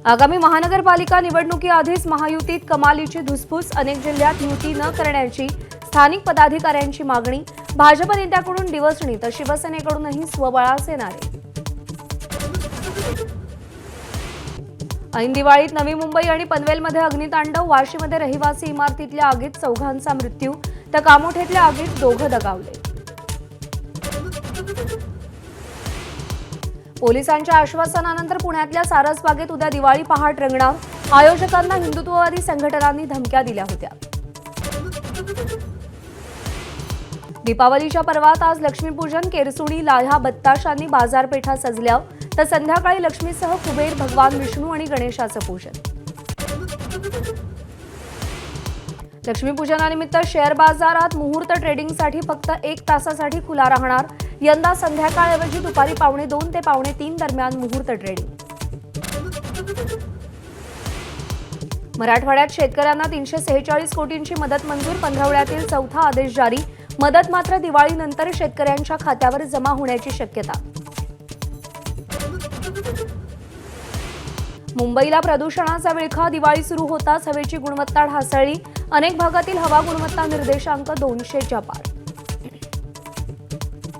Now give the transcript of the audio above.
आगामी महानगरपालिका निवडणुकीआधीच महायुतीत कमालीची धुसफूस, अनेक जिल्ह्यात युती न करण्याची स्थानिक पदाधिकाऱ्यांची मागणी, भाजप नेत्याकडून डिवचणी तर शिवसेनेकडूनही स्वबळाचे नारे। ऐन दिवाळीत नवी मुंबई आणि पनवेलमध्ये अग्नितांडव, वाशीमध्ये रहिवासी इमारतीतल्या आगीत चौघांचा मृत्यू तर कामोठेतल्या आगीत दोघं दगावले। पोलिसांच्या आश्वासनानंतर पुण्यातल्या सारसबागेत उद्या दिवाळी पहाट रंगणार, आयोजकांना हिंदुत्ववादी संघटनांनी धमक्या दिल्या होत्या। दीपावलीच्या पर्वात आज लक्ष्मीपूजन, केरसुणी, लाह्या, बत्ताशांनी बाजारपेठा सजल्या तर संध्याकाळी लक्ष्मीसह कुबेर, भगवान विष्णू आणि गणेशाचं पूजन। लक्ष्मीपूजनानिमित्त शेअर बाजारात मुहूर्त ट्रेडिंगसाठी फक्त 1 तासासाठी खुला राहणार। यंदा संध्याकाळऐवजी दुपारी 2:15 ते 3:15 दरम्यान मुहूर्त ट्रेडिंग। मराठवाड्यात शेतकऱ्यांना 346 कोटींची मदत मंजूर, पंधरवड्यातील चौथा आदेश जारी। मदत मात्र दिवाळीनंतर शेतकऱ्यांच्या खात्यावर जमा होण्याची शक्यता। मुंबईला प्रदूषणाचा विळखा, दिवाळी सुरू होताच हवेची गुणवत्ता ढासळली, अनेक भागातील हवा गुणवत्ता निर्देशांक 200च्या पार।